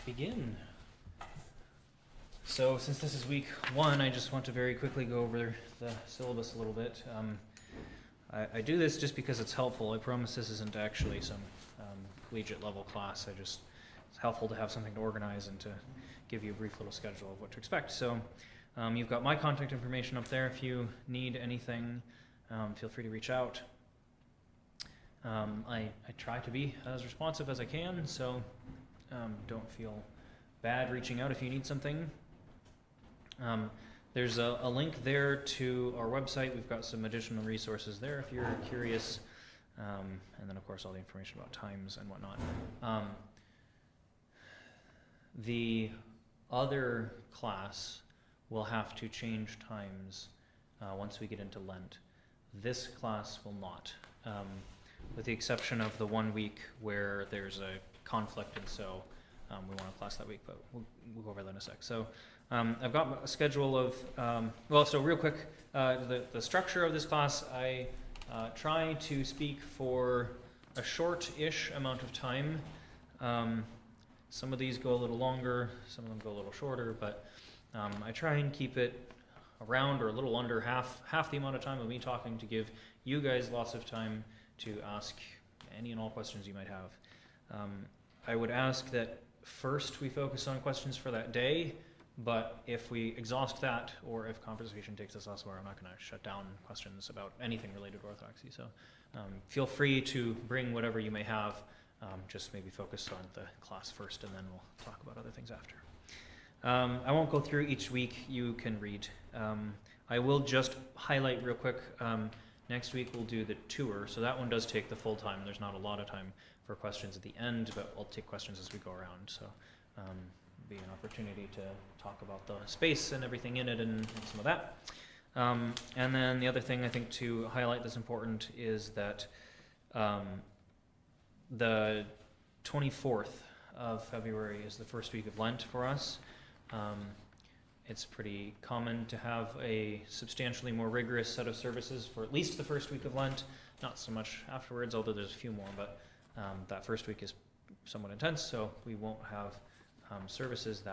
begin. So since this is week 1, I just want to very quickly go over the syllabus a little bit. I do this just because it's helpful. I promise this isn't actually some collegiate level class. It's helpful to have something to organize and to give you a brief little schedule of what to expect. So you've got my contact information up there. If you need anything, feel free to reach out. I try to be as responsive as I can, so don't feel bad reaching out if you need something. There's a link there to our website. We've got some additional resources there if you're curious. And then, of course, all the information about times and whatnot. The other class will have to change times once we get into Lent. This class will not, with the exception of the 1 week where there's a conflict, and so we want a class that week, but we'll go over that in a sec. So I've got a schedule of, so real quick, the structure of this class, I try to speak for a short-ish amount of time. Some of these go a little longer, some of them go a little shorter, but I try and keep it around or a little under half the amount of time of me talking to give you guys lots of time to ask any and all questions you might have. I would ask that first we focus on questions for that day, but if we exhaust that or if conversation takes us elsewhere, I'm not going to shut down questions about anything related to Orthodoxy. So feel free to bring whatever you may have, just maybe focus on the class first and then we'll talk about other things after. I won't go through each week, you can read. I will just highlight real quick, next week we'll do the tour, so that one does take the full time. There's not a lot of time for questions at the end, but I'll take questions as we go around. So be an opportunity to talk about the space and everything in it and some of that. And then the other thing I think to highlight that's important is that the 24th of February is the first week of Lent for us. It's pretty common to have a substantially more rigorous set of services for at least the first week of Lent, not so much afterwards, although there's a few more, but that first week is somewhat intense, so we won't have services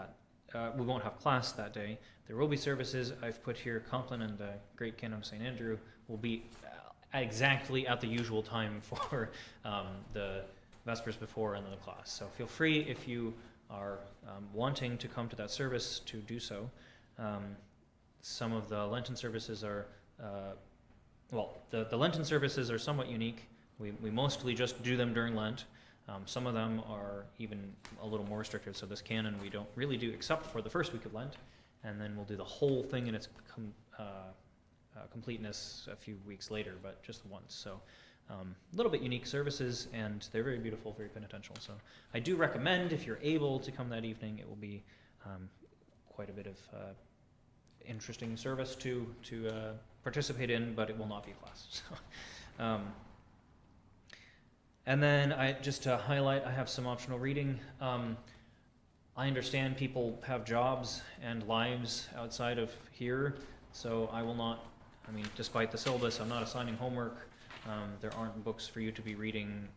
we won't have class that day. There will be services. I've put here Compline and the Great Canon of St. Andrew will be exactly at the usual time for the Vespers before and then the class. So feel free if you are wanting to come to that service to do so. Some of the Lenten services are, the Lenten services are somewhat unique. We mostly just do them during Lent. Some of them are even a little more restrictive, so this canon we don't really do except for the first week of Lent, and then we'll do the whole thing in its completeness a few weeks later, but just once. So a little bit unique services, and they're very beautiful, very penitential. So I do recommend, if you're able to come that evening, it will be quite a bit of interesting service to participate in, but it will not be a class. So, and then just to highlight, I have some optional reading. I understand people have jobs and lives outside of here, so I will not, despite the syllabus, I'm not assigning homework. There aren't books for you to be reading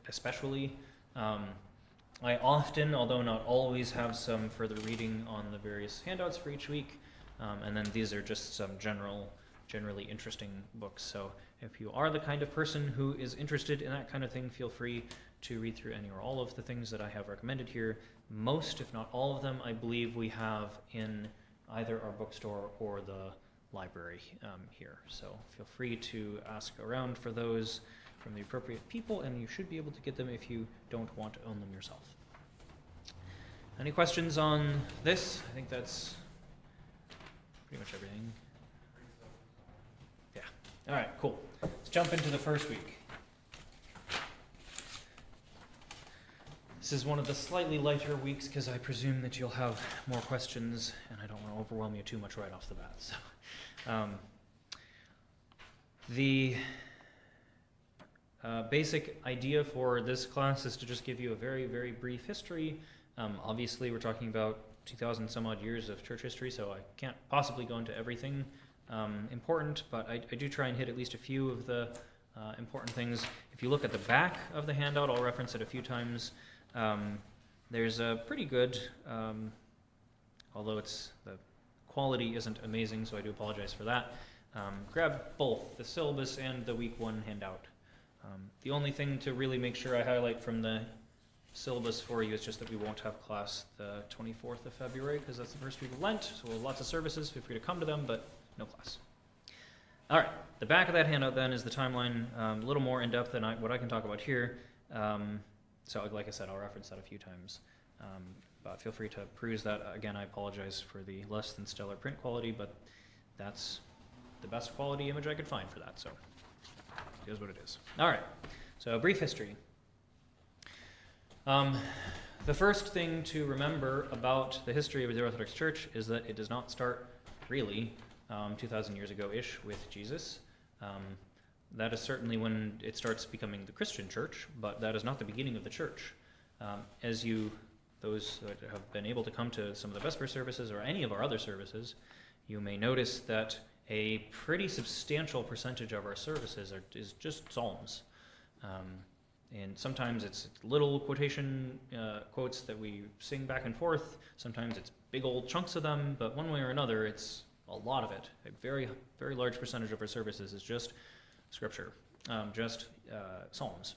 especially. I often, although not always, have some further reading on the various handouts for each week, and then these are just some generally interesting books. So if you are the kind of person who is interested in that kind of thing, feel free to read through any or all of the things that I have recommended here. Most, if not all of them, I believe we have in either our bookstore or the library here. So feel free to ask around for those from the appropriate people, and you should be able to get them if you don't want to own them yourself. Any questions on this? I think that's pretty much everything. Yeah. All right, cool. Let's jump into the first week. This is one of the slightly lighter weeks because I presume that you'll have more questions, and I don't want to overwhelm you too much right off the bat. So, the basic idea for this class is to just give you a very, very brief history. Obviously, we're talking about 2,000 some odd years of church history, so I can't possibly go into everything important, but I do try and hit at least a few of the important things. If you look at the back of the handout, I'll reference it a few times. there's a pretty good, although the quality isn't amazing, so I do apologize for that. Grab both the syllabus and the week 1 handout. The only thing to really make sure I highlight from the syllabus for you is just that we won't have class the 24th of February because that's the first week of Lent, so we'll have lots of services. Feel free to come to them, but no class. All right, the back of that handout then is the timeline, a little more in depth than what I can talk about here. So like I said, I'll reference that a few times. But feel free to peruse that. Again, I apologize for the less than stellar print quality, but that's the best quality image I could find for that, so it is what it is. All right, so a brief history. The first thing to remember about the history of the Orthodox Church is that it does not start really 2,000 years ago-ish with Jesus. That is certainly when it starts becoming the Christian church, but that is not the beginning of the church. Those that have been able to come to some of the Vesper services or any of our other services, you may notice that a pretty substantial percentage of our services is just psalms. And sometimes it's little quotes that we sing back and forth. Sometimes it's big old chunks of them, but one way or another, it's a lot of it. A very, very large percentage of our services is just scripture, just psalms.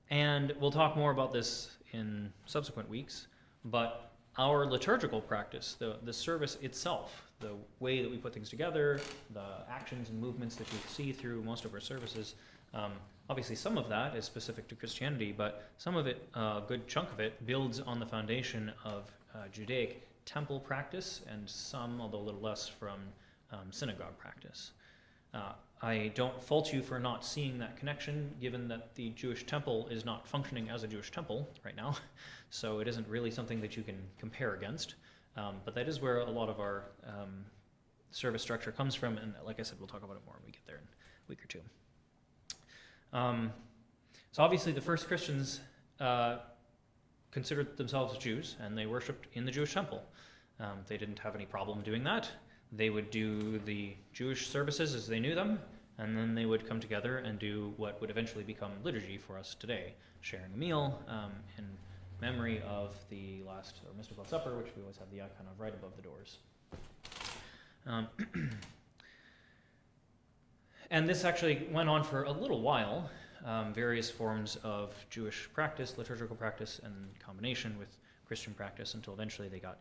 And we'll talk more about this in subsequent weeks, but our liturgical practice, the service itself, the way that we put things together, the actions and movements that you see through most of our services, obviously some of that is specific to Christianity, but some of it, a good chunk of it, builds on the foundation of Judaic temple practice and some, although a little less, from synagogue practice. I don't fault you for not seeing that connection, given that the Jewish temple is not functioning as a Jewish temple right now, so it isn't really something that you can compare against. But that is where a lot of our service structure comes from, and like I said, we'll talk about it more when we get there in a week or two. So obviously the first Christians considered themselves Jews, and they worshipped in the Jewish temple. They didn't have any problem doing that. They would do the Jewish services as they knew them, and then they would come together and do what would eventually become liturgy for us today, sharing a meal in memory of the last mystical supper, which we always have the icon of right above the doors. And this actually went on for a little while, various forms of Jewish practice, liturgical practice, and combination with Christian practice until eventually they got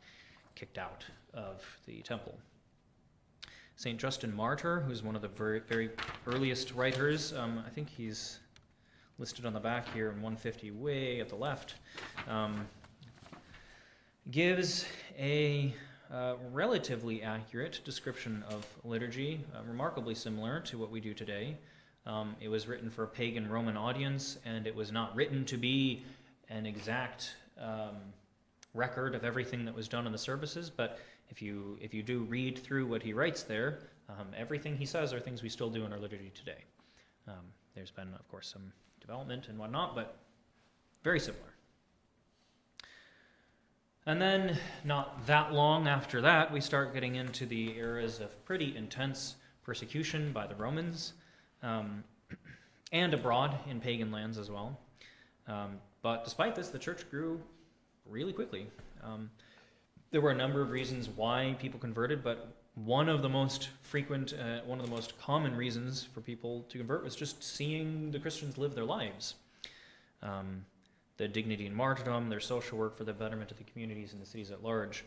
kicked out of the temple. St. Justin Martyr, who's one of the very, very earliest writers, I think he's listed on the back here in 150 way at the left, gives a relatively accurate description of liturgy, remarkably similar to what we do today. It was written for a pagan Roman audience, and it was not written to be an exact record of everything that was done in the services, but if you do read through what he writes there, everything he says are things we still do in our liturgy today. There's been, of course, some development and whatnot, but very similar. And then, not that long after that, we start getting into the eras of pretty intense persecution by the Romans, and abroad in pagan lands as well. But despite this, the church grew really quickly. There were a number of reasons why people converted, but one of the most frequent, one of the most common reasons for people to convert was just seeing the Christians live their lives. The dignity in martyrdom, their social work for the betterment of the communities and the cities at large.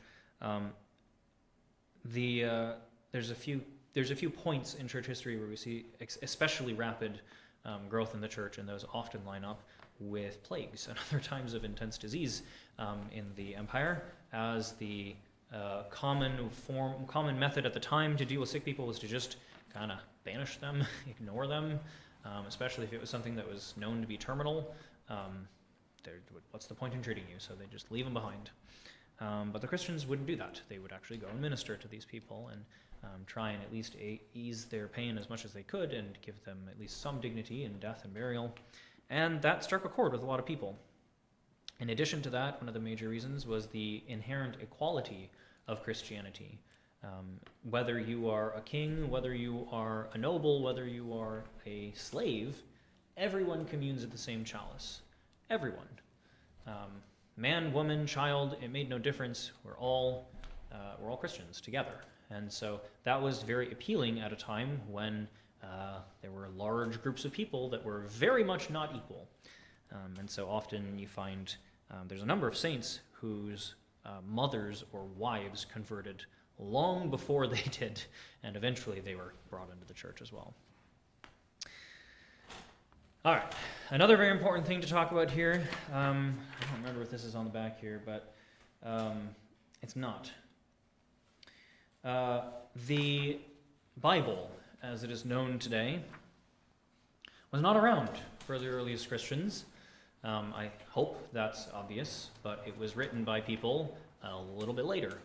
There's a few points in church history where we see especially rapid growth in the church, and those often line up with plagues and other times of intense disease in the empire, as the common method at the time to deal with sick people was to just kind of banish them, ignore them, especially if it was something that was known to be terminal. What's the point in treating you? So they just leave them behind. But the Christians wouldn't do that. They would actually go and minister to these people and try and at least ease their pain as much as they could and give them at least some dignity in death and burial. And that struck a chord with a lot of people. In addition to that, one of the major reasons was the inherent equality of Christianity. Whether you are a king, whether you are a noble, whether you are a slave, everyone communes at the same chalice. Everyone. Man, woman, child, it made no difference. We're all Christians together. And so that was very appealing at a time when there were large groups of people that were very much not equal. And so often you find there's a number of saints whose mothers or wives converted long before they did, and eventually they were brought into the church as well. All right, another very important thing to talk about here, I don't remember if this is on the back here, but it's not. The Bible, as it is known today, was not around for the earliest Christians. I hope that's obvious, but it was written by people a little bit later.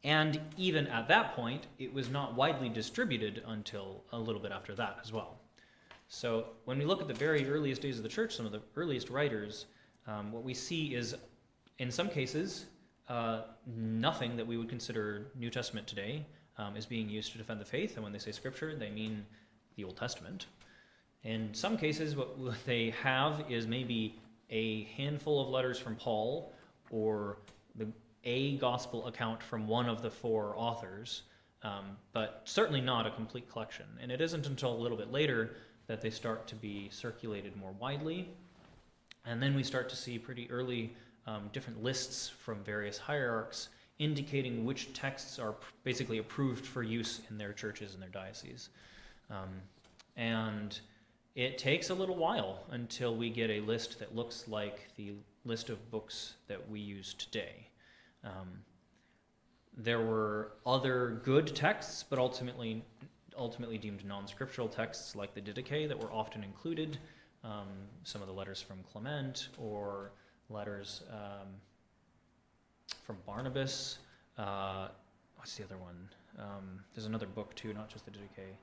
And even at that point, it was not widely distributed until a little bit after that as well. So when we look at the very earliest days of the church, some of the earliest writers, what we see is, in some cases, nothing that we would consider New Testament today is being used to defend the faith. And when they say Scripture, they mean the Old Testament. In some cases, what they have is maybe a handful of letters from Paul or a gospel account from one of the four authors, but certainly not a complete collection. And it isn't until a little bit later that they start to be circulated more widely. And then we start to see pretty early different lists from various hierarchs indicating which texts are basically approved for use in their churches and their dioceses. And it takes a little while until we get a list that looks like the list of books that we use today. There were other good texts, but ultimately deemed non-scriptural texts like the Didache that were often included. Some of the letters from Clement or letters from Barnabas. What's the other one? There's another book too, not just the Didache.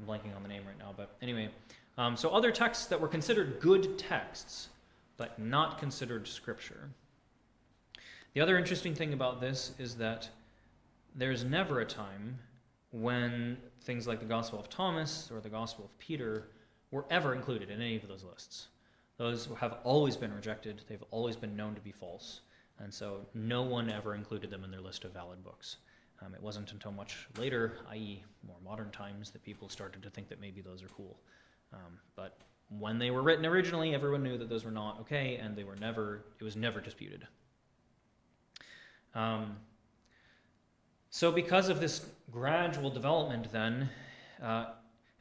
I'm blanking on the name right now, but anyway. So other texts that were considered good texts, but not considered scripture. The other interesting thing about this is that there's never a time when things like the Gospel of Thomas or the Gospel of Peter were ever included in any of those lists. Those have always been rejected. They've always been known to be false. And so no one ever included them in their list of valid books. It wasn't until much later, i.e. more modern times, that people started to think that maybe those are cool. But when they were written originally, everyone knew that those were not okay, and it was never disputed. So because of this gradual development then,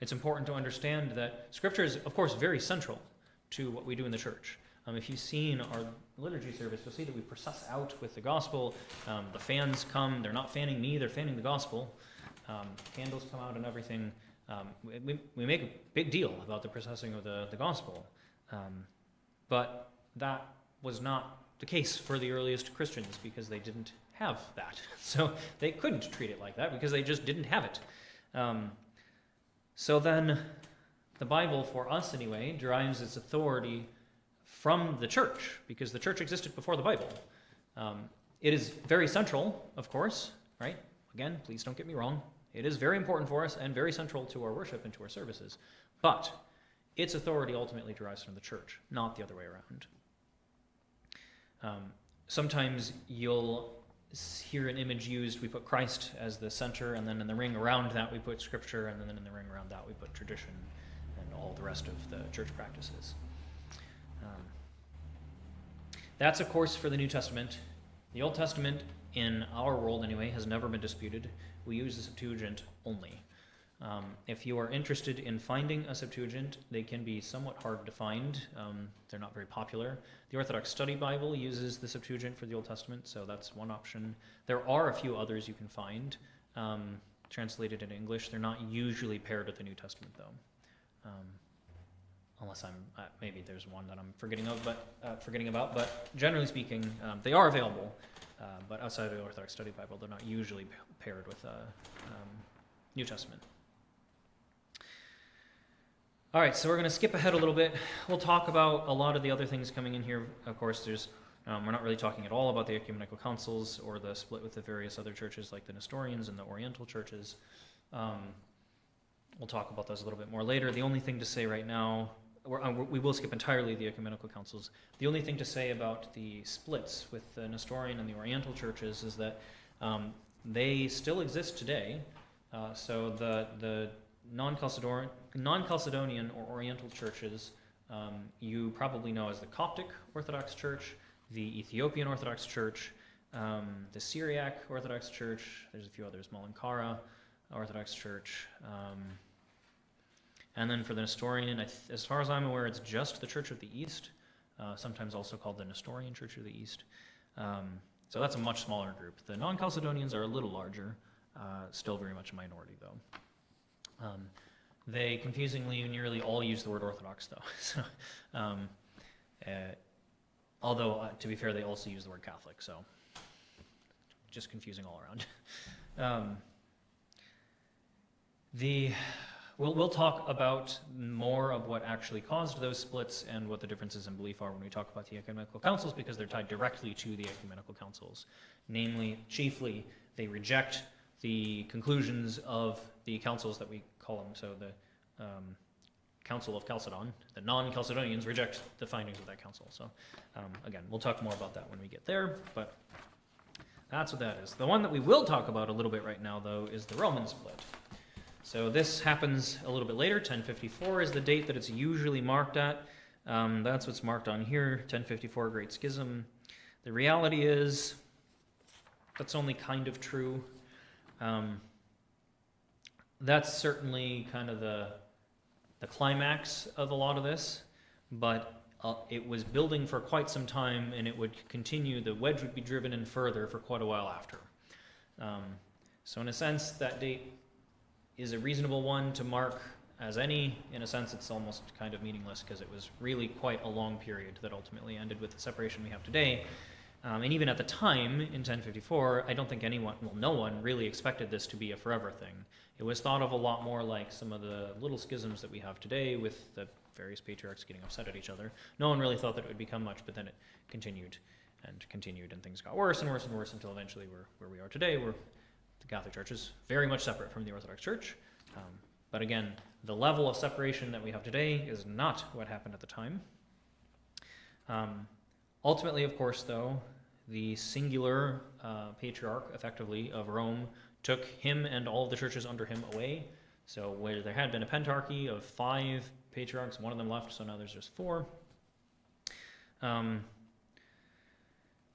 it's important to understand that Scripture is, of course, very central to what we do in the church. If you've seen our liturgy service, you'll see that we process out with the gospel. The fans come, they're not fanning me, they're fanning the gospel. Candles come out and everything. We make a big deal about the processing of the gospel. But that was not the case for the earliest Christians because they didn't have that. So they couldn't treat it like that because they just didn't have it. So then the Bible, for us anyway, derives its authority from the church because the church existed before the Bible. It is very central, of course, right? Again, please don't get me wrong. It is very important for us and very central to our worship and to our services. But its authority ultimately derives from the church, not the other way around. Sometimes you'll hear an image used, we put Christ as the center, and then in the ring around that we put Scripture, and then in the ring around that we put tradition and all the rest of the church practices. That's, of course, for the New Testament. The Old Testament, in our world anyway, has never been disputed. We use the Septuagint only. If you are interested in finding a Septuagint, they can be somewhat hard to find. They're not very popular. The Orthodox Study Bible uses the Septuagint for the Old Testament, so that's one option. There are a few others you can find translated in English. They're not usually paired with the New Testament, though. Unless maybe there's one that I'm forgetting about, but generally speaking, they are available. But outside of the Orthodox Study Bible, they're not usually paired with New Testament. All right, so we're going to skip ahead a little bit. We'll talk about a lot of the other things coming in here. Of course, we're not really talking at all about the ecumenical councils or the split with the various other churches like the Nestorians and the Oriental churches. We'll talk about those a little bit more later. The only thing to say right now, we will skip entirely the ecumenical councils. The only thing to say about the splits with the Nestorian and the Oriental churches is that they still exist today. So the non-Chalcedonian or Oriental churches you probably know as the Coptic Orthodox Church, the Ethiopian Orthodox Church, the Syriac Orthodox Church, there's a few others, Malankara Orthodox Church, and then for the Nestorian, as far as I'm aware, it's just the Church of the East, sometimes also called the Nestorian Church of the East. So that's a much smaller group. The non-Chalcedonians are a little larger, still very much a minority though. They confusingly nearly all use the word Orthodox though. So, although to be fair, they also use the word Catholic, so just confusing all around. We'll talk about more of what actually caused those splits and what the differences in belief are when we talk about the ecumenical councils, because they're tied directly to the ecumenical councils. Namely, chiefly, they reject the conclusions of the councils that we call them. So the Council of Chalcedon, the non-Chalcedonians reject the findings of that council. So again, we'll talk more about that when we get there, but that's what that is. The one that we will talk about a little bit right now, though, is the Roman split. So this happens a little bit later. 1054 is the date that it's usually marked at. That's what's marked on here, 1054 Great Schism. The reality is that's only kind of true. That's certainly kind of the climax of a lot of this, but it was building for quite some time, and it would continue. The wedge would be driven in further for quite a while after. So in a sense, that date is a reasonable one to mark as any. In a sense, it's almost kind of meaningless because it was really quite a long period that ultimately ended with the separation we have today. And even at the time, in 1054, I don't think anyone, well, no one really expected this to be a forever thing. It was thought of a lot more like some of the little schisms that we have today with the various patriarchs getting upset at each other. No one really thought that it would become much, but then it continued, and things got worse and worse and worse until eventually we're where we are today, where the Catholic Church is very much separate from the Orthodox Church. But again, the level of separation that we have today is not what happened at the time. Ultimately, of course, though, the singular patriarch, effectively, of Rome took him and all of the churches under him away. So where there had been a pentarchy of 5 patriarchs, one of them left, so now there's just 4. And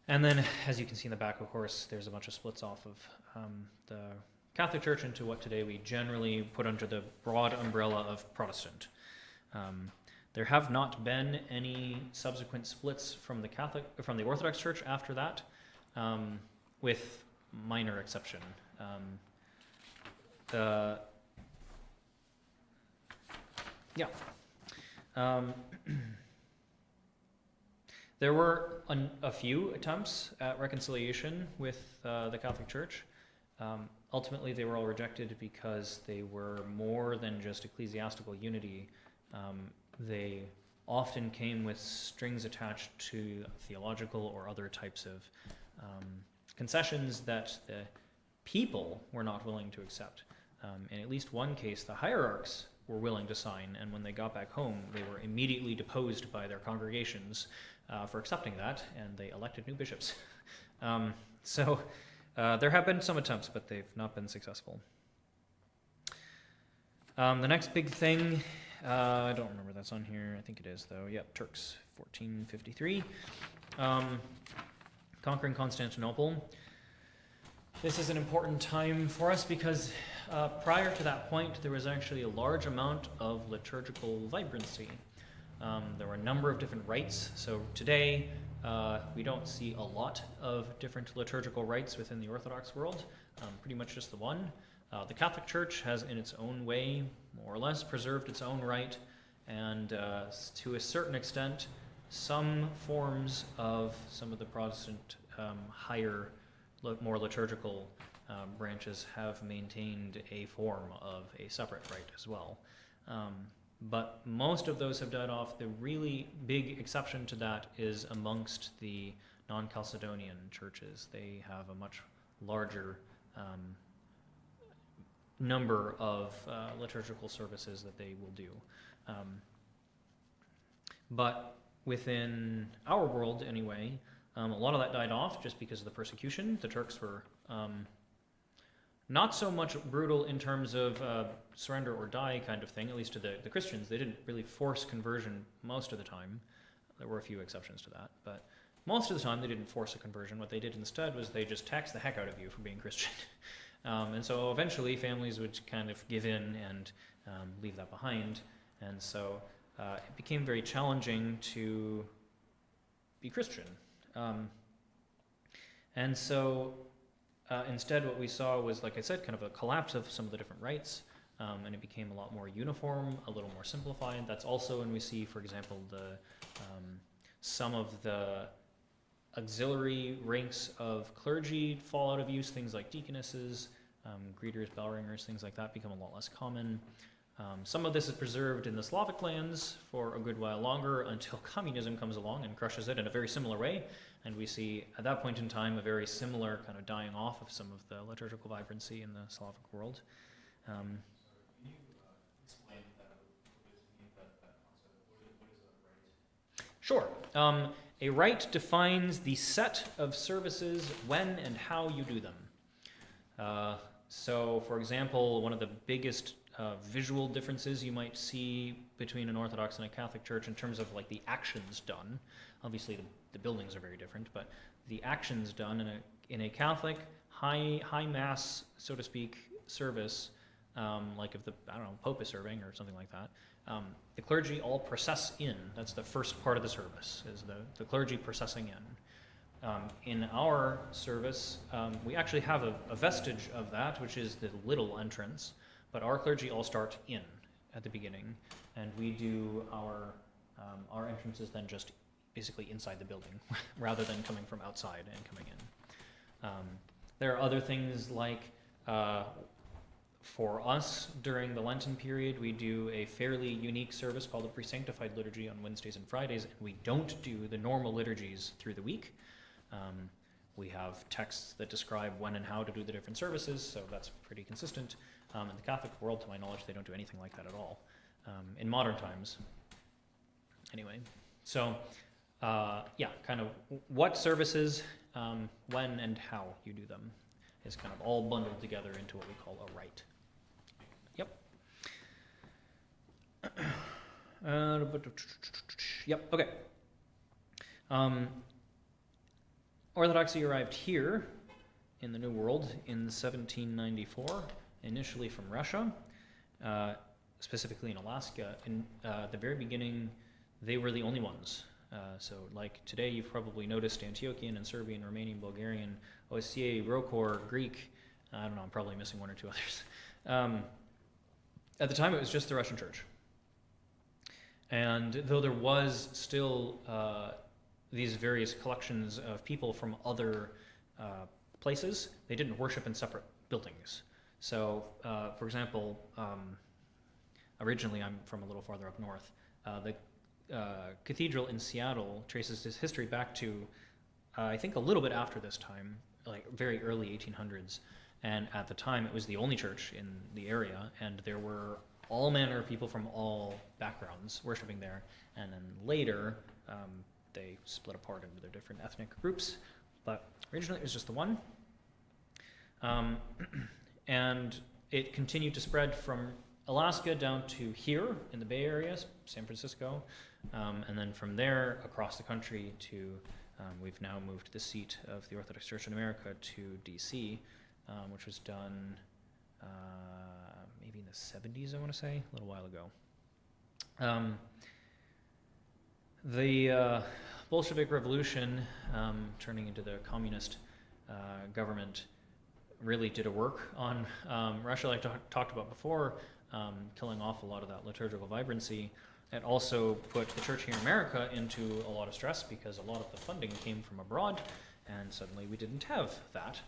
then, as you can see in the back, of course, there's a bunch of splits off of the Catholic Church into what today we generally put under the broad umbrella of Protestant. There have not been any subsequent splits from the Orthodox Church after that, with minor exception. There were a few attempts at reconciliation with the Catholic Church. Ultimately, they were all rejected because they were more than just ecclesiastical unity. They often came with strings attached to theological or other types of concessions that the people were not willing to accept. In at least one case, the hierarchs were willing to sign, and when they got back home, they were immediately deposed by their congregations for accepting that, and they elected new bishops. So there have been some attempts, but they've not been successful. The next big thing, I don't remember that's on here. I think it is, though. Yep, Turks, 1453. Conquering Constantinople. This is an important time for us because prior to that point, there was actually a large amount of liturgical vibrancy. There were a number of different rites. So today, we don't see a lot of different liturgical rites within the Orthodox world, pretty much just the one. The Catholic Church has, in its own way, more or less preserved its own rite, and to a certain extent, some forms of some of the Protestant higher, more liturgical branches have maintained a form of a separate rite as well. But most of those have died off. The really big exception to that is amongst the non-Chalcedonian churches. They have a much larger number of liturgical services that they will do. But within our world, anyway, a lot of that died off just because of the persecution. The Turks were not so much brutal in terms of surrender or die kind of thing, at least to the Christians. They didn't really force conversion most of the time. There were a few exceptions to that, but most of the time they didn't force a conversion. What they did instead was they just taxed the heck out of you for being Christian. And so eventually families would kind of give in and leave that behind. And so it became very challenging to be Christian. And so instead what we saw was, like I said, kind of a collapse of some of the different rites, and it became a lot more uniform, a little more simplified. That's also when we see, for example, some of the auxiliary ranks of clergy fall out of use, things like deaconesses, greeters, bell ringers, things like that become a lot less common. Some of this is preserved in the Slavic lands for a good while longer until communism comes along and crushes it in a very similar way. And we see at that point in time a very similar kind of dying off of some of the liturgical vibrancy in the Slavic world. Can you explain that concept? What is a rite? Sure. A rite defines the set of services, when and how you do them. So, for example, one of the biggest visual differences you might see between an Orthodox and a Catholic church in terms of like the actions done. Obviously, the buildings are very different, but the actions done in a Catholic high mass, so to speak, service, like if the Pope is serving or something like that. The clergy all process in. That's the first part of the service, is the clergy processing in. In our service, we actually have a vestige of that, which is the little entrance, but our clergy all start in at the beginning, and we do our entrances then just basically inside the building, rather than coming from outside and coming in. There are other things like, for us, during the Lenten period, we do a fairly unique service called the Pre-Sanctified Liturgy on Wednesdays and Fridays, and we don't do the normal liturgies through the week. We have texts that describe when and how to do the different services, so that's pretty consistent. In the Catholic world, to my knowledge, they don't do anything like that at all, in modern times. Anyway, so yeah, kind of what services, when and how you do them is kind of all bundled together into what we call a rite. Yep. Okay. Orthodoxy arrived here in the New World in 1794, initially from Russia, specifically in Alaska. In the very beginning, they were the only ones. So like today, you've probably noticed Antiochian and Serbian, Romanian, Bulgarian, Ossetia, Rokor, Greek. I don't know, I'm probably missing one or two others. At the time, it was just the Russian Church. And though there was still these various collections of people from other places, they didn't worship in separate buildings. So, for example, originally I'm from a little farther up north. The cathedral in Seattle traces its history back to, I think, a little bit after this time, like very early 1800s. And at the time, it was the only church in the area, and there were all manner of people from all backgrounds worshiping there. And then later, they split apart into their different ethnic groups. But originally, it was just the one. And it continued to spread from Alaska down to here in the Bay Area, San Francisco, and then from there across the country to, we've now moved the seat of the Orthodox Church in America to DC, which was done maybe in the 70s, I want to say, a little while ago. The Bolshevik Revolution, turning into the communist government, really did a work on Russia, like I talked about before, killing off a lot of that liturgical vibrancy. It also put the church here in America into a lot of stress because a lot of the funding came from abroad, and suddenly we didn't have that.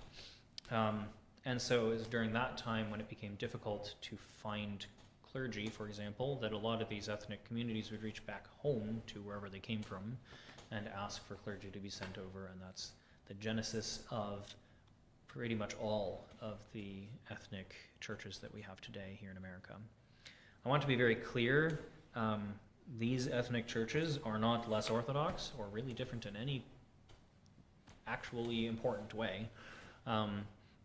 And so it was during that time when it became difficult to find clergy, for example, that a lot of these ethnic communities would reach back home to wherever they came from and ask for clergy to be sent over, and that's the genesis of pretty much all of the ethnic churches that we have today here in America. I want to be very clear, these ethnic churches are not less Orthodox or really different in any actually important way.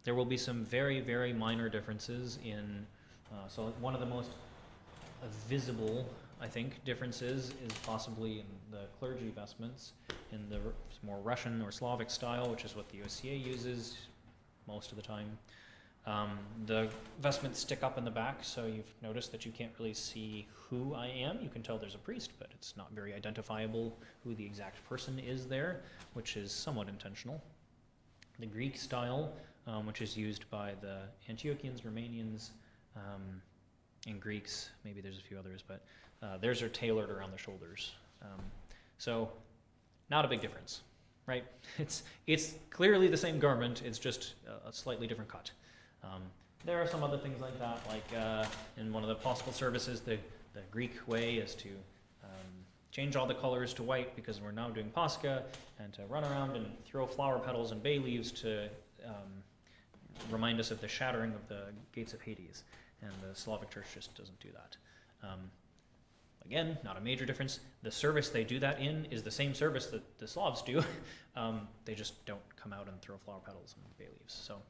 There will be some very, very minor differences in, so one of the most visible, I think, differences is possibly in the clergy vestments in the more Russian or Slavic style, which is what the OCA uses most of the time. The vestments stick up in the back, so you've noticed that you can't really see who I am. You can tell there's a priest, but it's not very identifiable who the exact person is there, which is somewhat intentional. The Greek style, which is used by the Antiochians, Romanians, and Greeks, maybe there's a few others, but theirs are tailored around the shoulders. So not a big difference, right? It's clearly the same garment, it's just a slightly different cut. There are some other things like that, like in one of the possible services, the Greek way is to change all the colors to white because we're now doing Pascha, and to run around and throw flower petals and bay leaves to remind us of the shattering of the gates of Hades. And the Slavic church just doesn't do that. Again, not a major difference. The service they do that in is the same service that the Slavs do. They just don't come out and throw flower petals and bay leaves. So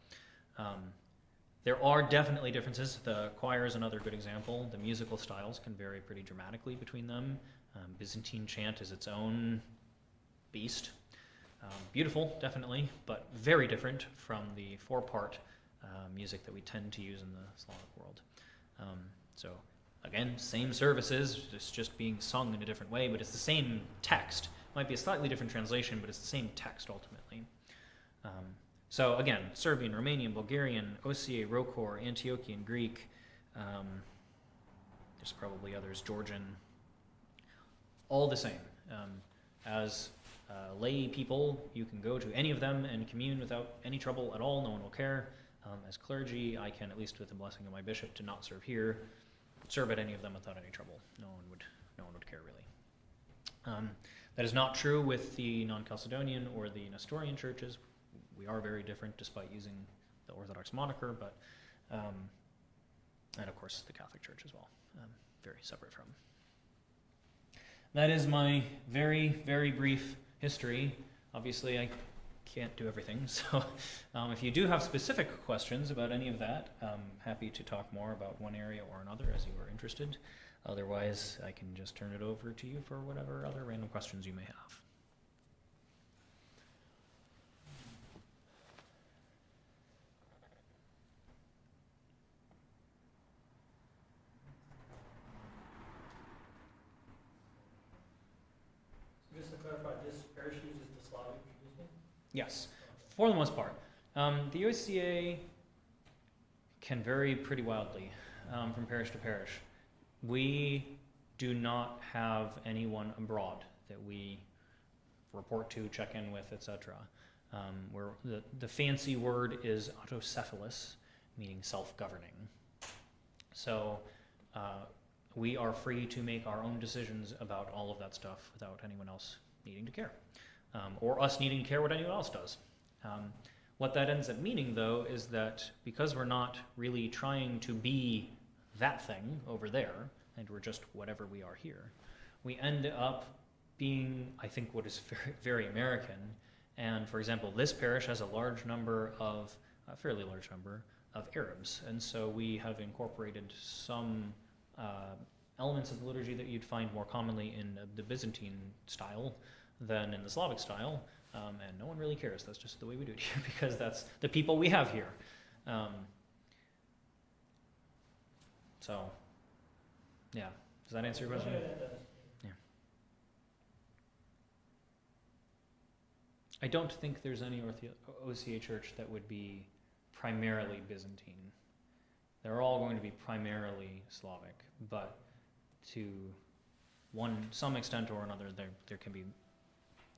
there are definitely differences. The choir is another good example. The musical styles can vary pretty dramatically between them. Byzantine chant is its own beast. Beautiful, definitely, but very different from the four-part music that we tend to use in the Slavic world. So again, same services, it's just being sung in a different way, but it's the same text. Might be a slightly different translation, but it's the same text ultimately. So again, Serbian, Romanian, Bulgarian, OCA, Rokor, Antiochian, Greek, there's probably others, Georgian, all the same. As lay people, you can go to any of them and commune without any trouble at all, no one will care. As clergy, I can, at least with the blessing of my bishop, to not serve here, serve at any of them without any trouble. No one would care really. That is not true with the non-Chalcedonian or the Nestorian churches. We are very different despite using the Orthodox moniker, but and of course the Catholic Church as well, very separate from. That is my very, very brief history. Obviously, I can't do everything, so if you do have specific questions about any of that, I'm happy to talk more about one area or another as you are interested. Otherwise, I can just turn it over to you for whatever other random questions you may have. Just to clarify, this parish uses the Slavic tradition? Yes, for the most part. The OCA can vary pretty wildly from parish to parish. We do not have anyone abroad that we report to, check in with, etc. The fancy word is autocephalous, meaning self-governing. So we are free to make our own decisions about all of that stuff without anyone else needing to care, or us needing to care what anyone else does. What that ends up meaning, though, is that because we're not really trying to be that thing over there, and we're just whatever we are here, we end up being, I think, what is very, very American. And for example, this parish has a fairly large number of Arabs, and so we have incorporated some elements of the liturgy that you'd find more commonly in the Byzantine style than in the Slavic style, and no one really cares. That's just the way we do it here, because that's the people we have here. So, yeah. Does that answer your question? Yeah. I don't think there's any OCA church that would be primarily Byzantine. They're all going to be primarily Slavic, but to some extent or another, there can be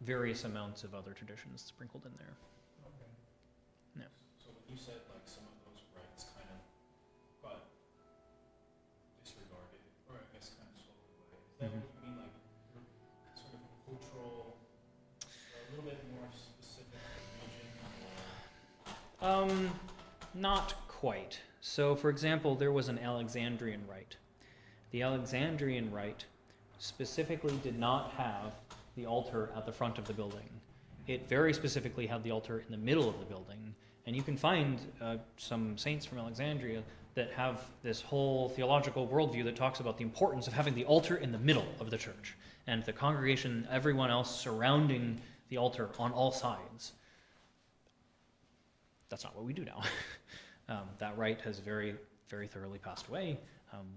various amounts of other traditions sprinkled in there. Okay. Yeah. So when you said like some of those rites kind of got disregarded, or I guess kind of sold away, is that what you mean, like sort of cultural, a little bit more specific region? Not quite. So, for example, there was an Alexandrian rite. The Alexandrian rite specifically did not have the altar at the front of the building. It very specifically had the altar in the middle of the building. And you can find some saints from Alexandria that have this whole theological worldview that talks about the importance of having the altar in the middle of the church and the congregation, everyone else surrounding the altar on all sides. That's not what we do now. That rite has very, very thoroughly passed away.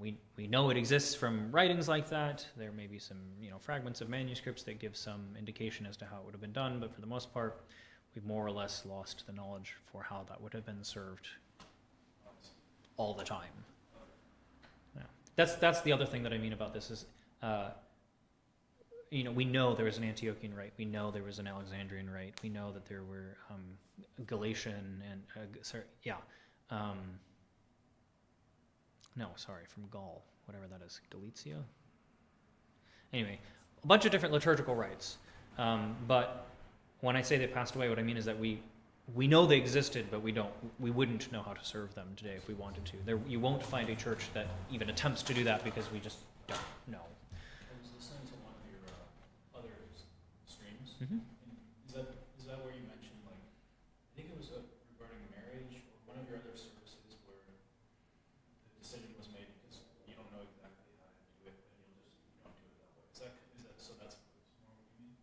We know it exists from writings like that. There may be some fragments of manuscripts that give some indication as to how it would have been done, but for the most part, we've more or less lost the knowledge for how that would have been served all the time. Yeah. That's the other thing that I mean about this is, we know there was an Antiochian rite. We know there was an Alexandrian rite. We know that there were Galatian and from Gaul, whatever that is, Galicia. Anyway, a bunch of different liturgical rites. But when I say they passed away, what I mean is that we know they existed, but we wouldn't know how to serve them today if we wanted to. You won't find a church that even attempts to do that because we just don't know. I was listening to one of your other streams. Mm-hmm. Is that where you mentioned, like, I think it was regarding marriage or one of your other services where the decision was made because you don't know exactly how to do it and you don't do it that way. Is that so? That's more what you mean?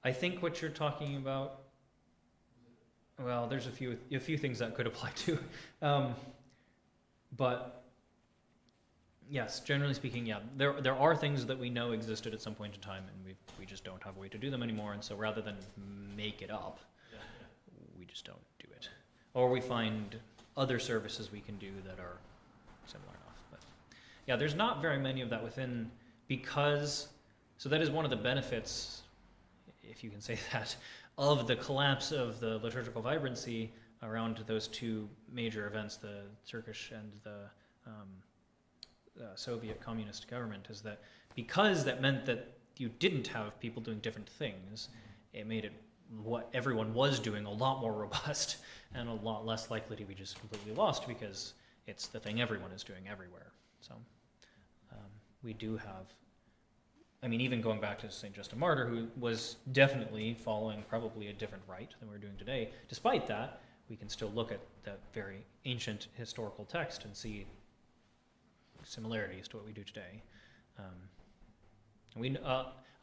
I think what you're talking about. Well, there's a few things that could apply to, but yes, generally speaking, yeah, there are things that we know existed at some point in time, and we just don't have a way to do them anymore. And so, rather than make it up, we just don't do it, or we find other services we can do that are similar enough. But yeah, there's not very many of that within so that is one of the benefits, if you can say that, of the collapse of the liturgical vibrancy around those two major events, the Turkish and the Soviet communist government, is that because that meant that you didn't have people doing different things, it made it what everyone was doing a lot more robust and a lot less likely to be just completely lost because it's the thing everyone is doing everywhere. So we do have, even going back to St. Justin Martyr, who was definitely following probably a different rite than we're doing today. Despite that, we can still look at that very ancient historical text and see similarities to what we do today.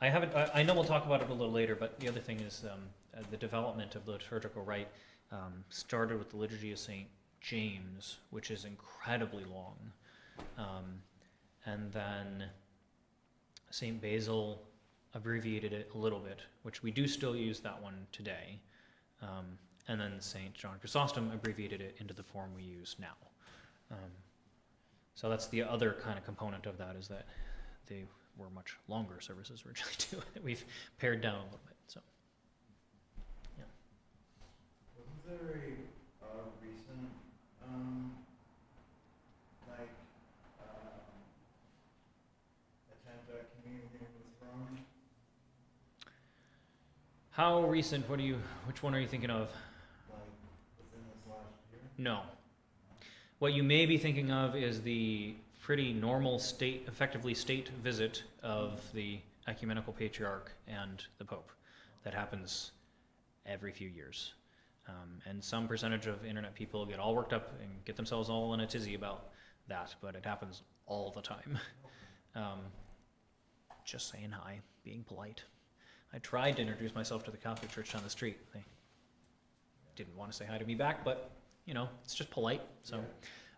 I know we'll talk about it a little later, but the other thing is the development of the liturgical rite started with the Liturgy of St. James, which is incredibly long, and then St. Basil abbreviated it a little bit, which we do still use that one today. And then St. John Chrysostom abbreviated it into the form we use now. So that's the other kind of component of that, is that they were much longer services originally too, that we've pared down a little bit. So, yeah. Wasn't there a recent, attempt at communion with Rome? How recent? Which one are you thinking of? Like, within this last year? No. What you may be thinking of is the pretty normal effectively state visit of the ecumenical patriarch and the Pope that happens every few years. And some percentage of internet people get all worked up and get themselves all in a tizzy about that, but it happens all the time. Just saying hi, being polite. I tried to introduce myself to the Catholic Church down the street. They didn't want to say hi to me back, but it's just polite. So,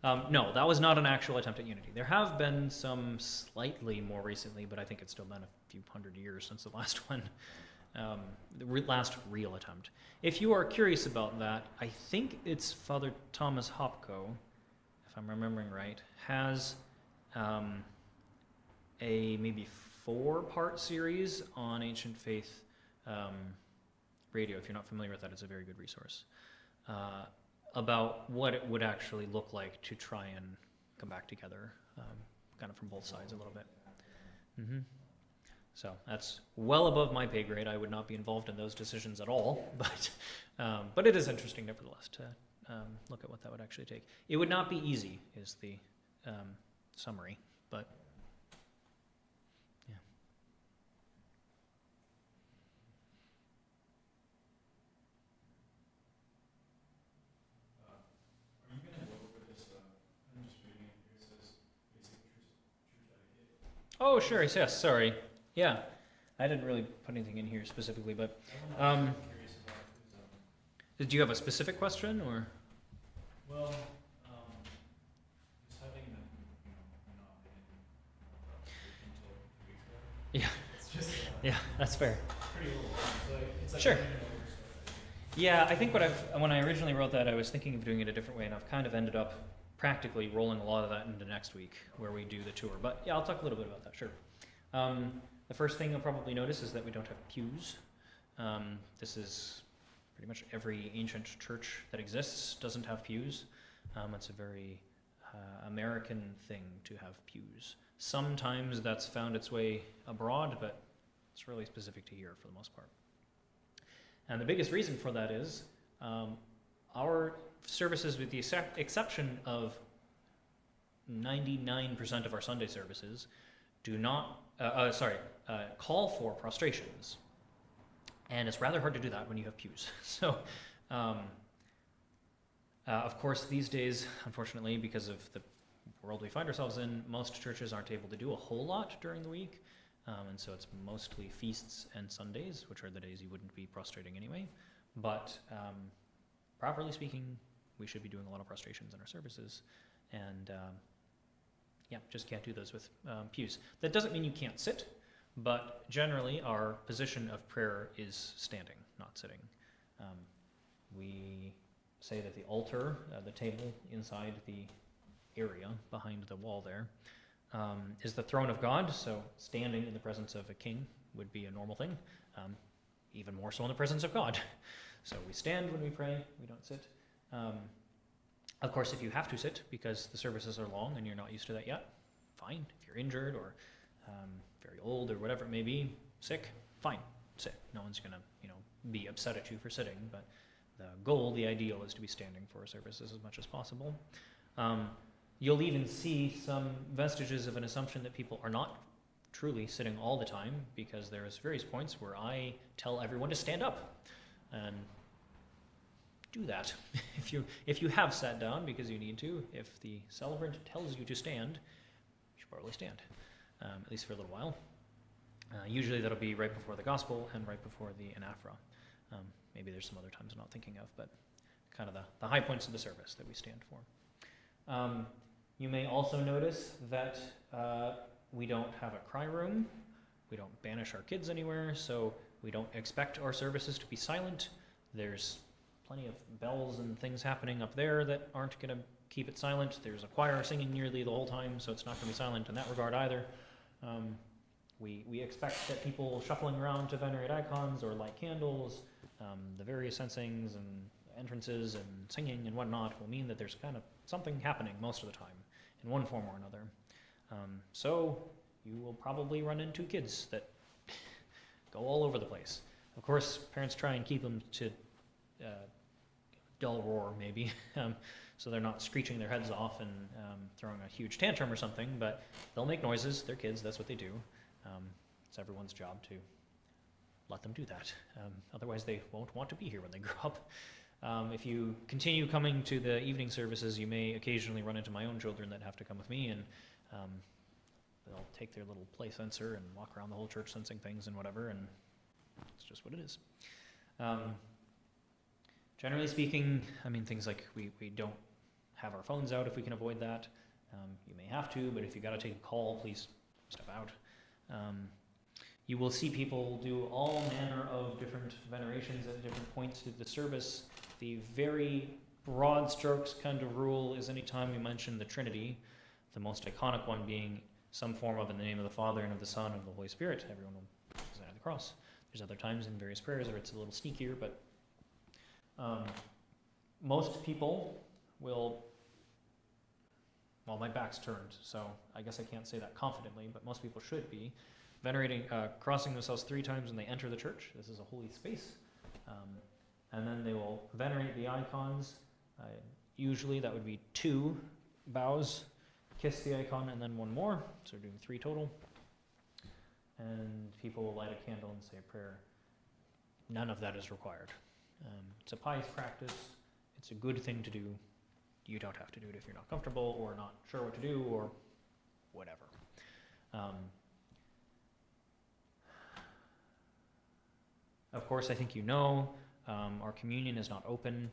no, that was not an actual attempt at unity. There have been some slightly more recently, but I think it's still been a few hundred years since the last one, the last real attempt. If you are curious about that, I think it's Father Thomas Hopko, if I'm remembering right, has a maybe 4-part series on Ancient Faith radio. If you're not familiar with that, it's a very good resource. About what it would actually look like to try and come back together, kind of from both sides a little bit. Mm-hmm. So that's well above my pay grade. I would not be involved in those decisions at all, but it is interesting nevertheless to look at what that would actually take. It would not be easy, is the summary, but yeah. Oh, sure, yes, sorry. Yeah, I didn't really put anything in here specifically, but I'm curious about is, do you have a specific question, or? well, just having them, not been until 2 weeks ago. Yeah. It's just Yeah, that's fair. pretty overwhelming. It's like Sure. I didn't know where to start. Yeah, I think when I originally wrote that, I was thinking of doing it a different way, and I've kind of ended up practically rolling a lot of that into next week, where we do the tour. But yeah, I'll talk a little bit about that, sure. The first thing you'll probably notice is that we don't have pews. This is pretty much every ancient church that exists doesn't have pews. It's a very American thing to have pews. Sometimes that's found its way abroad, but it's really specific to here for the most part. And the biggest reason for that is our services, with the exception of 99% of our Sunday services, do not, call for prostrations. And it's rather hard to do that when you have pews. So, of course, these days, unfortunately, because of the world we find ourselves in, most churches aren't able to do a whole lot during the week. And so it's mostly feasts and Sundays, which are the days you wouldn't be prostrating anyway. But properly speaking, we should be doing a lot of prostrations in our services. And yeah, just can't do those with pews. That doesn't mean you can't sit, but generally our position of prayer is standing, not sitting. We say that the altar, the table inside the area behind the wall there, is the throne of God, so standing in the presence of a king would be a normal thing, even more so in the presence of God. So we stand when we pray, we don't sit. Of course, if you have to sit because the services are long and you're not used to that yet, fine. If you're injured or very old or whatever it may be, sick, fine, sit. No one's going to be upset at you for sitting, but the goal, the ideal, is to be standing for services as much as possible. You'll even see some vestiges of an assumption that people are not truly sitting all the time, because there's various points where I tell everyone to stand up and do that. If you have sat down because you need to, if the celebrant tells you to stand, you should probably stand, at least for a little while. Usually that'll be right before the gospel and right before the anaphora. Maybe there's some other times I'm not thinking of, but kind of the high points of the service that we stand for. You may also notice that we don't have a cry room. We don't banish our kids anywhere, so we don't expect our services to be silent. There's plenty of bells and things happening up there that aren't going to keep it silent. There's a choir singing nearly the whole time, so it's not going to be silent in that regard either. We expect that people shuffling around to venerate icons or light candles, the various censings and entrances and singing and whatnot will mean that there's kind of something happening most of the time in one form or another. So you will probably run into kids that go all over the place. Of course, parents try and keep them to dull roar, maybe, so they're not screeching their heads off and throwing a huge tantrum or something, but they'll make noises. They're kids, that's what they do. It's everyone's job to let them do that. Otherwise, they won't want to be here when they grow up. If you continue coming to the evening services, you may occasionally run into my own children that have to come with me, and they'll take their little play sensor and walk around the whole church sensing things and whatever, and it's just what it is. Generally speaking, I mean, things like we don't have our phones out if we can avoid that. You may have to, but if you got to take a call, please step out. You will see people do all manner of different venerations at different points through the service. The very broad strokes kind of rule is anytime we mention the Trinity, the most iconic one being some form of in the name of the Father and of the Son and of the Holy Spirit, everyone will present the cross. There's other times in various prayers where it's a little sneakier, but most people will, well, my back's turned, so I guess I can't say that confidently, but most people should be venerating, crossing themselves 3 times when they enter the church. This is a holy space. And then they will venerate the icons. Usually that would be 2 bows, kiss the icon, and then 1 more. So we're doing 3 total. And people will light a candle and say a prayer. None of that is required. It's a pious practice. It's a good thing to do. You don't have to do it if you're not comfortable or not sure what to do or whatever. Of course, I think you know, our communion is not open.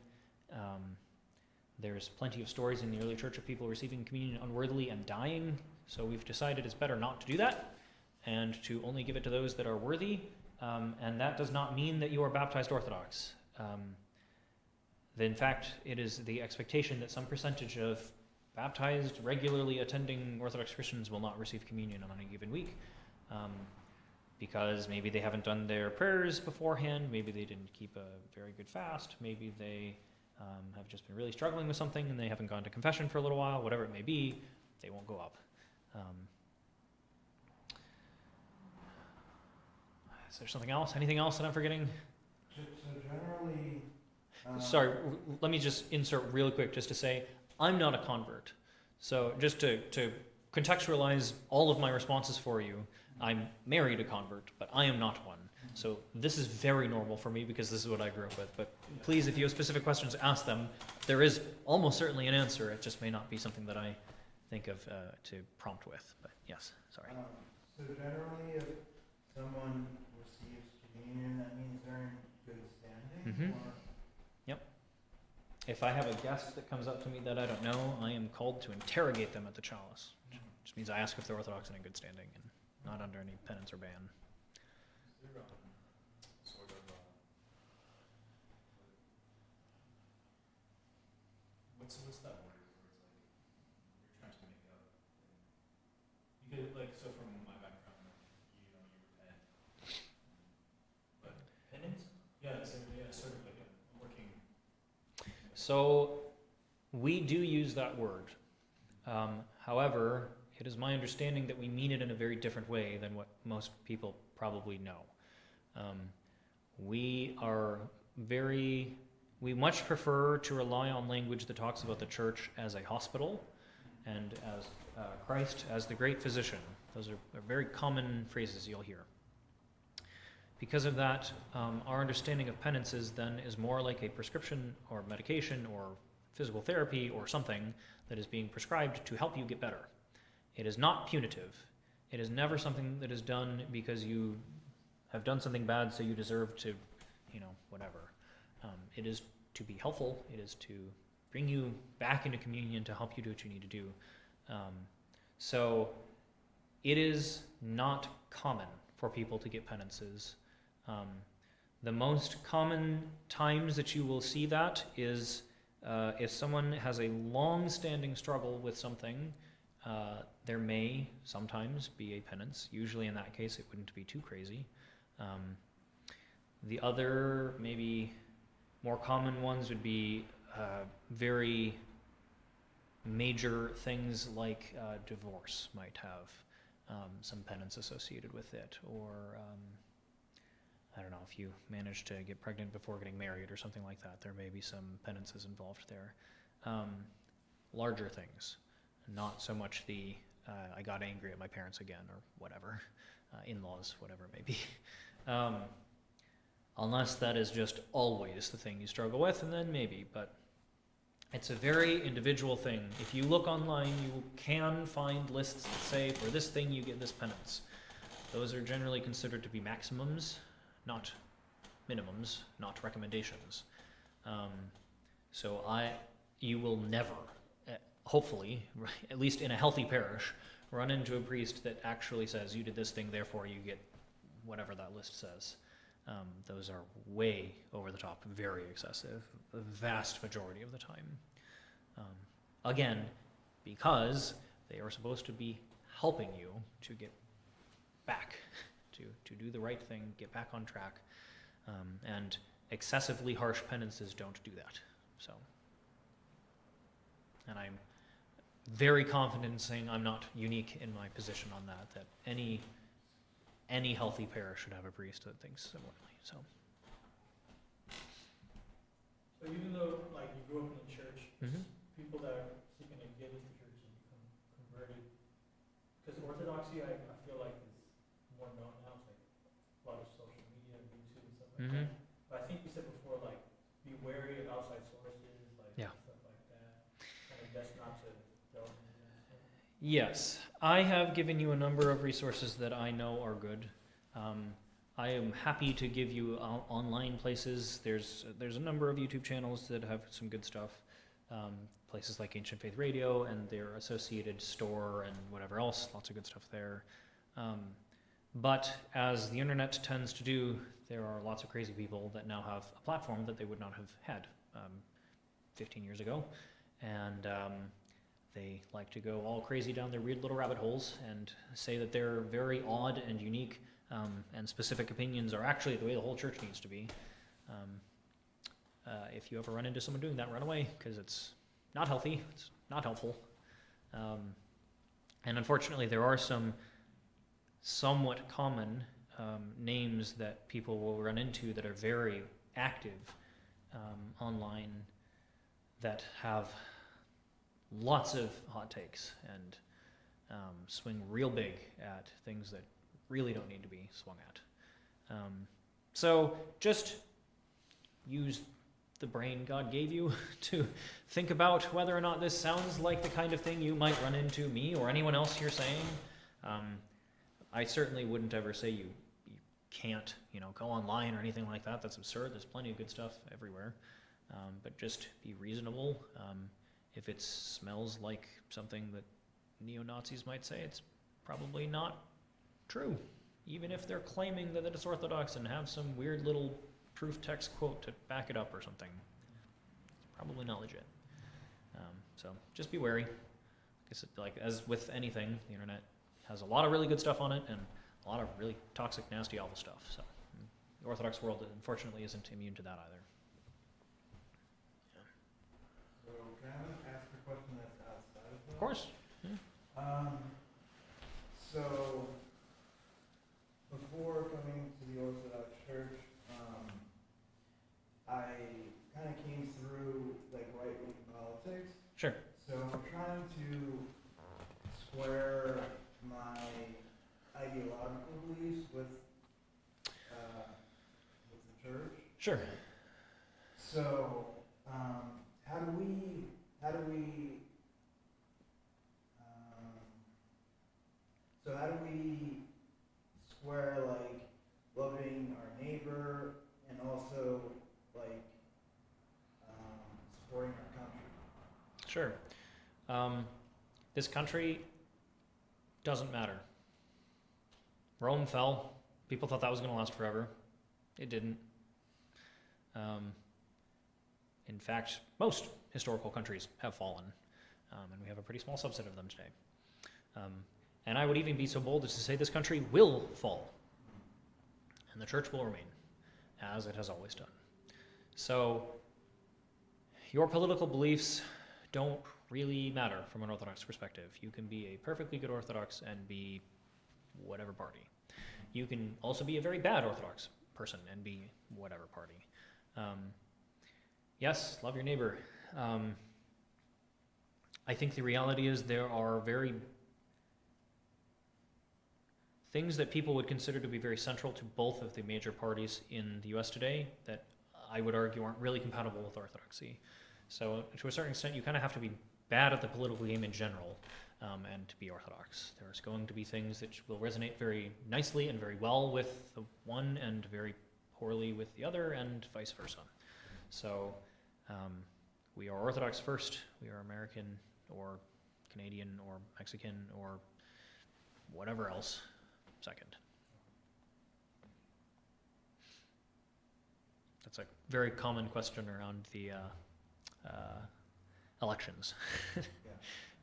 There's plenty of stories in the early church of people receiving communion unworthily and dying, so we've decided it's better not to do that, and to only give it to those that are worthy, and that does not mean that you are baptized Orthodox. In fact, it is the expectation that some percentage of baptized, regularly attending Orthodox Christians will not receive communion on any given week, because maybe they haven't done their prayers beforehand, maybe they didn't keep a very good fast, maybe they have just been really struggling with something and they haven't gone to confession for a little while, whatever it may be, they won't go up. Is there something else? Anything else that I'm forgetting? So generally, Sorry, let me just insert really quick just to say, I'm not a convert. So just to contextualize all of my responses for you, I'm married a convert, but I am not one. So this is very normal for me because this is what I grew up with. But please, if you have specific questions, ask them. There is almost certainly an answer. It just may not be something that I think of to prompt with. But yes, sorry. so generally, if someone receives communion, that means they're in good standing? Mhm. Or? If I have a guest that comes up to me that I don't know, I am called to interrogate them at the chalice. Which means I ask if they're Orthodox and in good standing and not under any penance or ban. Is there sort of what's that word where it's like you're trying to make up? You could like so from my background, like, you repent, but Penance? yeah, sort of like a working. So we do use that word. However, it is my understanding that we mean it in a very different way than what most people probably know. We much prefer to rely on language that talks about the church as a hospital and as Christ as the great physician. Those are very common phrases you'll hear. Because of that, our understanding of penances then is more like a prescription or medication or physical therapy or something that is being prescribed to help you get better. It is not punitive. It is never something that is done because you have done something bad so you deserve to, whatever. It is to be helpful. It is to bring you back into communion to help you do what you need to do. So it is not common for people to get penances. The most common times that you will see that is if someone has a long-standing struggle with something, there may sometimes be a penance. Usually in that case it wouldn't be too crazy. The other maybe more common ones would be very major things like divorce might have some penance associated with it, or I don't know, if you manage to get pregnant before getting married or something like that, there may be some penances involved there. Larger things, not so much the I got angry at my parents again or whatever, in-laws, whatever it may be. Unless that is just always the thing you struggle with, and then maybe, but it's a very individual thing. If you look online, you can find lists that say, for this thing you get this penance. Those are generally considered to be maximums, not minimums, not recommendations. You will never, hopefully, at least in a healthy parish, run into a priest that actually says, you did this thing, therefore you get whatever that list says. Those are way over the top, very excessive, the vast majority of the time. Again, because they are supposed to be helping you to get back, to do the right thing, get back on track, and excessively harsh penances don't do that. So, and I'm very confident in saying I'm not unique in my position on that any healthy parish should have a priest that thinks similarly. So even though, like, you grew up in the church, Mhm. people that are seeking to get into the church and become converted, because Orthodoxy, I feel like, is more known now. It's like a lot of social media, YouTube, and stuff like Mhm. that. But I think you said before, like, be wary of outside sources, like, Yeah. stuff like that. Kind of best not to delve into that stuff. Yes, I have given you a number of resources that I know are good. I am happy to give you online places. There's a number of YouTube channels that have some good stuff. Places like Ancient Faith Radio and their associated store and whatever else, lots of good stuff there. But as the internet tends to do, there are lots of crazy people that now have a platform that they would not have had 15 years ago. And they like to go all crazy down their weird little rabbit holes and say that they're very odd and unique, and specific opinions are actually the way the whole church needs to be. If you ever run into someone doing that, run away, because it's not healthy, it's not helpful. And unfortunately, there are some somewhat common names that people will run into that are very active online, that have lots of hot takes and swing real big at things that really don't need to be swung at. So just use the brain God gave you to think about whether or not this sounds like the kind of thing you might run into me or anyone else you're saying. I certainly wouldn't ever say you can't, go online or anything like that. That's absurd. There's plenty of good stuff everywhere. But just be reasonable. If it smells like something that neo-Nazis might say, it's probably not true. Even if they're claiming that it's Orthodox and have some weird little proof text quote to back it up or something. It's probably not legit. So just be wary. Like as with anything, the internet has a lot of really good stuff on it and a lot of really toxic, nasty, awful stuff. So the Orthodox world, unfortunately, isn't immune to that either. So can I ask a question that's outside of that? Of course. Yeah. So before coming to the Orthodox Church, I kind of came through like right-wing politics. Sure. So I'm trying to square my ideological beliefs with the church. Sure. So how do we square like loving our neighbor and also like supporting our country? Sure. This country doesn't matter. Rome fell. People thought that was going to last forever. It didn't. In fact, most historical countries have fallen, and we have a pretty small subset of them today. And I would even be so bold as to say this country will fall, and the church will remain, as it has always done. So, your political beliefs don't really matter from an Orthodox perspective. You can be a perfectly good Orthodox and be whatever party. You can also be a very bad Orthodox person and be whatever party. Yes, love your neighbor. I think the reality is there are things that people would consider to be very central to both of the major parties in the US today that I would argue aren't really compatible with Orthodoxy. So to a certain extent, you kind of have to be bad at the political game in general and to be Orthodox. There's going to be things that will resonate very nicely and very well with the one and very poorly with the other, and vice versa. So we are Orthodox first, we are American or Canadian or Mexican or whatever else second. That's a very common question around the elections. Yeah.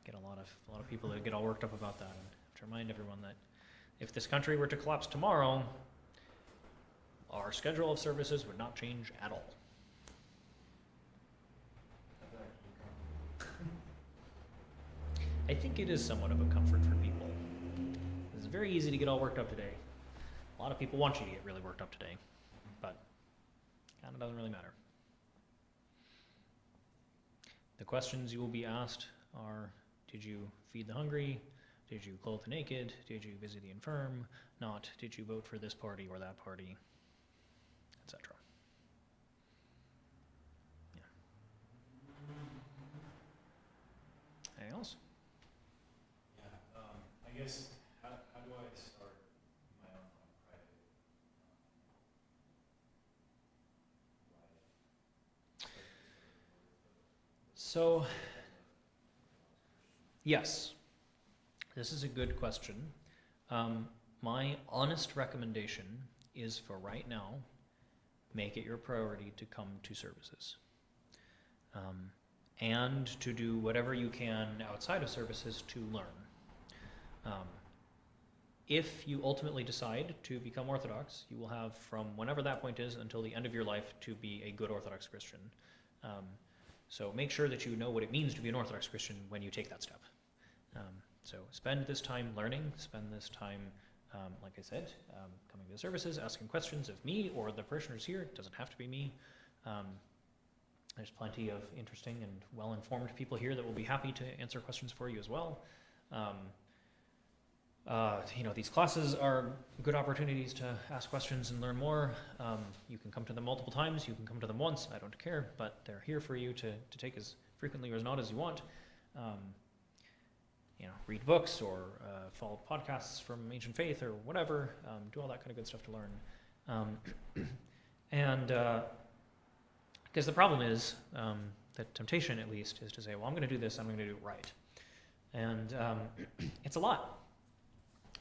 Get a lot of people that get all worked up about that, and I have to remind everyone that if this country were to collapse tomorrow, our schedule of services would not change at all. That's actually comfortable. I think it is somewhat of a comfort for people. It's very easy to get all worked up today. A lot of people want you to get really worked up today, but kind of doesn't really matter. The questions you will be asked are, did you feed the hungry? Did you clothe the naked? Did you visit the infirm? Not, did you vote for this party or that party? Etc. Yeah. Anything else? Yeah, I guess, how do I start my own private So, yes, this is a good question. My honest recommendation is for right now, make it your priority to come to services. And to do whatever you can outside of services to learn. If you ultimately decide to become Orthodox, you will have from whenever that point is until the end of your life to be a good Orthodox Christian. So make sure that you know what it means to be an Orthodox Christian when you take that step. So spend this time learning, spend this time, like I said, coming to the services, asking questions of me or the parishioners here. It doesn't have to be me. There's plenty of interesting and well-informed people here that will be happy to answer questions for you as well. These classes are good opportunities to ask questions and learn more. You can come to them multiple times, you can come to them once, I don't care, but they're here for you to take as frequently or as not as you want. Read books or follow podcasts from Ancient Faith or whatever, do all that kind of good stuff to learn. Because the problem is, the temptation at least, is to say, well, I'm going to do this, I'm going to do it right. And it's a lot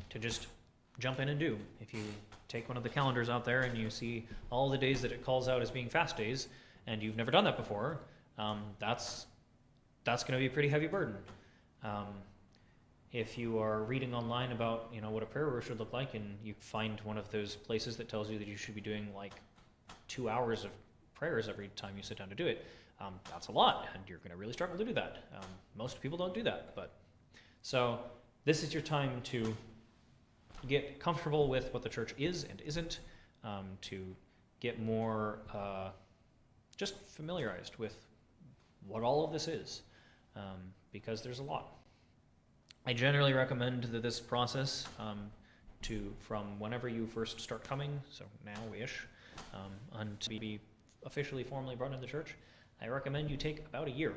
to just jump in and do. If you take one of the calendars out there and you see all the days that it calls out as being fast days, and you've never done that before, that's going to be a pretty heavy burden. If you are reading online about what a prayer row should look like, and you find one of those places that tells you that you should be doing like 2 hours of prayers every time you sit down to do it, that's a lot, and you're going to really struggle to do that. Most people don't do that, so this is your time to get comfortable with what the church is and isn't, to get more just familiarized with what all of this is, because there's a lot. I generally recommend that this process, from whenever you first start coming, so now-ish, and to be officially formally brought into the church, I recommend you take about a year,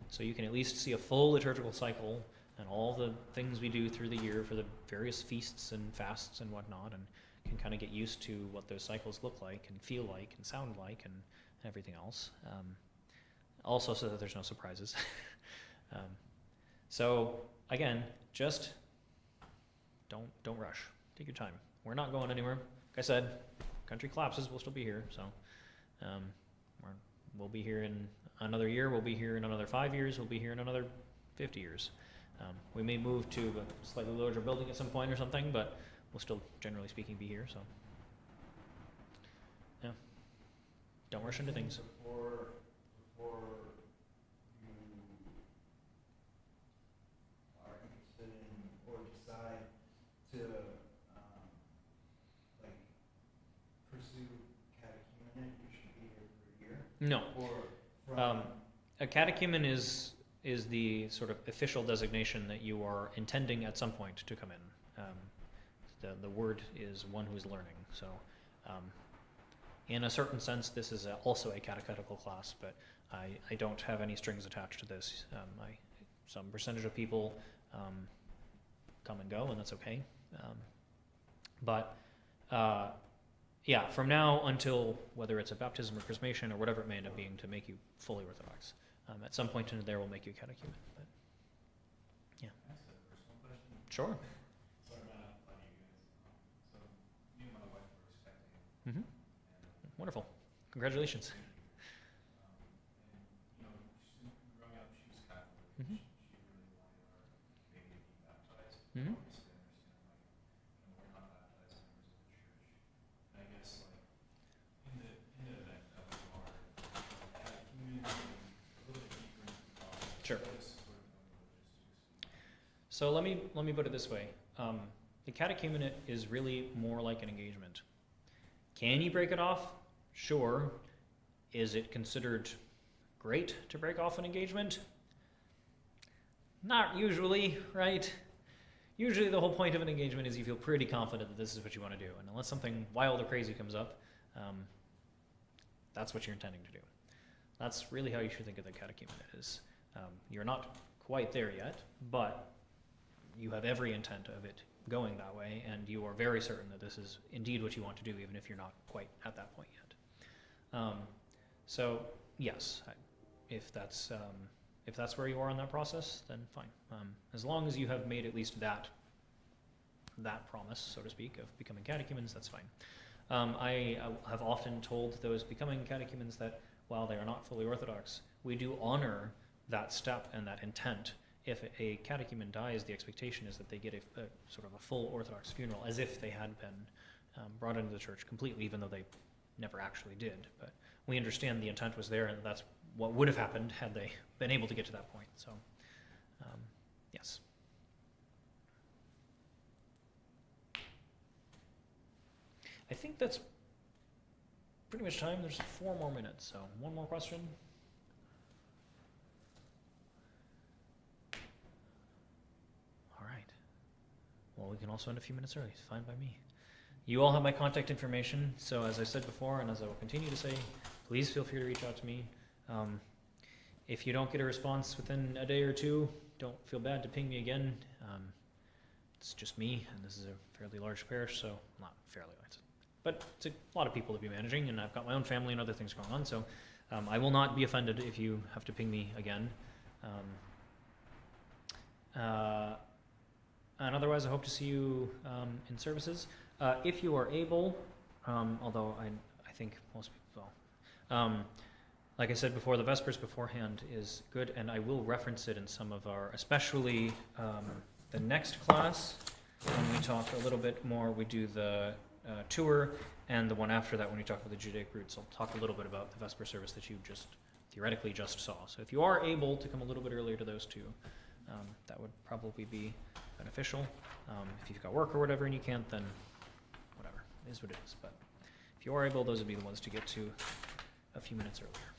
so you can at least see a full liturgical cycle and all the things we do through the year for the various feasts and fasts and whatnot, and can kind of get used to what those cycles look like and feel like and sound like and everything else. Also so that there's no surprises. So again, just don't rush. Take your time. We're not going anywhere. Like I said, country collapses, we'll still be here, so we'll be here in another year, we'll be here in another 5 years, we'll be here in another 50 years. We may move to a slightly larger building at some point or something, but we'll still, generally speaking, be here, so. Yeah. Don't rush into things. Before you are interested in or decide to pursue catechumenate, you should be here for a year? No. Or from A catechumen is the sort of official designation that you are intending at some point to come in. The word is one who is learning. So in a certain sense, this is also a catechetical class, but I don't have any strings attached to this. Some percentage of people come and go, and that's okay. Yeah, from now until whether it's a baptism or chrismation or whatever it may end up being to make you fully Orthodox. At some point in there, we'll make you a catechumen. But yeah. Can I ask a personal question? Sure. Sorry, it might not apply to you guys. So me and my wife were expecting, Mm-hmm. and Wonderful. Congratulations. growing up, she was Catholic. Mhm. She really wanted our baby to be baptized. Mhm. Obviously, I understand, we're not baptized members of the church. And I guess, in the event that we are catechumen, a little bit deeper into the process. Sure. What is sort of the logistics? So let me put it this way. The catechumenate is really more like an engagement. Can you break it off? Sure. Is it considered great to break off an engagement? Not usually, right? Usually the whole point of an engagement is you feel pretty confident that this is what you want to do. And unless something wild or crazy comes up, that's what you're intending to do. That's really how you should think of the catechumenate is. You're not quite there yet, but you have every intent of it going that way, and you are very certain that this is indeed what you want to do, even if you're not quite at that point yet. So yes, if that's if that's where you are in that process, then fine. As long as you have made at least that promise, so to speak, of becoming catechumens, that's fine. I have often told those becoming catechumens that while they are not fully Orthodox, we do honor that step and that intent. If a catechumen dies, the expectation is that they get a sort of a full Orthodox funeral, as if they had been brought into the church completely, even though they never actually did. But we understand the intent was there, and that's what would have happened had they been able to get to that point. So, yes. I think that's pretty much time. There's 4 more minutes, so one more question. All right. Well, we can also end a few minutes early. It's fine by me. You all have my contact information, so as I said before, and as I will continue to say, please feel free to reach out to me. If you don't get a response within a day or 2, don't feel bad to ping me again. It's just me, and this is a fairly large parish, so not fairly large. But it's a lot of people to be managing, and I've got my own family and other things going on, so I will not be offended if you have to ping me again. And otherwise, I hope to see you in services. If you are able, although I think most people, like I said before, the Vespers beforehand is good, and I will reference it in some of our, especially the next class, when we talk a little bit more, we do the tour, and the one after that when we talk about the Judaic roots. I'll talk a little bit about the Vesper service that you theoretically just saw. So if you are able to come a little bit earlier to those 2, that would probably be beneficial. If you've got work or whatever and you can't, then whatever, it is what it is. But if you are able, those would be the ones to get to a few minutes earlier.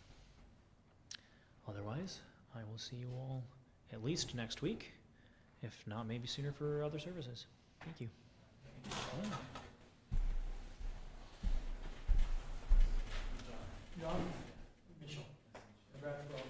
Otherwise, I will see you all at least next week, if not maybe sooner for other services. Thank you. Yeah. John, Mitchell, congrats for all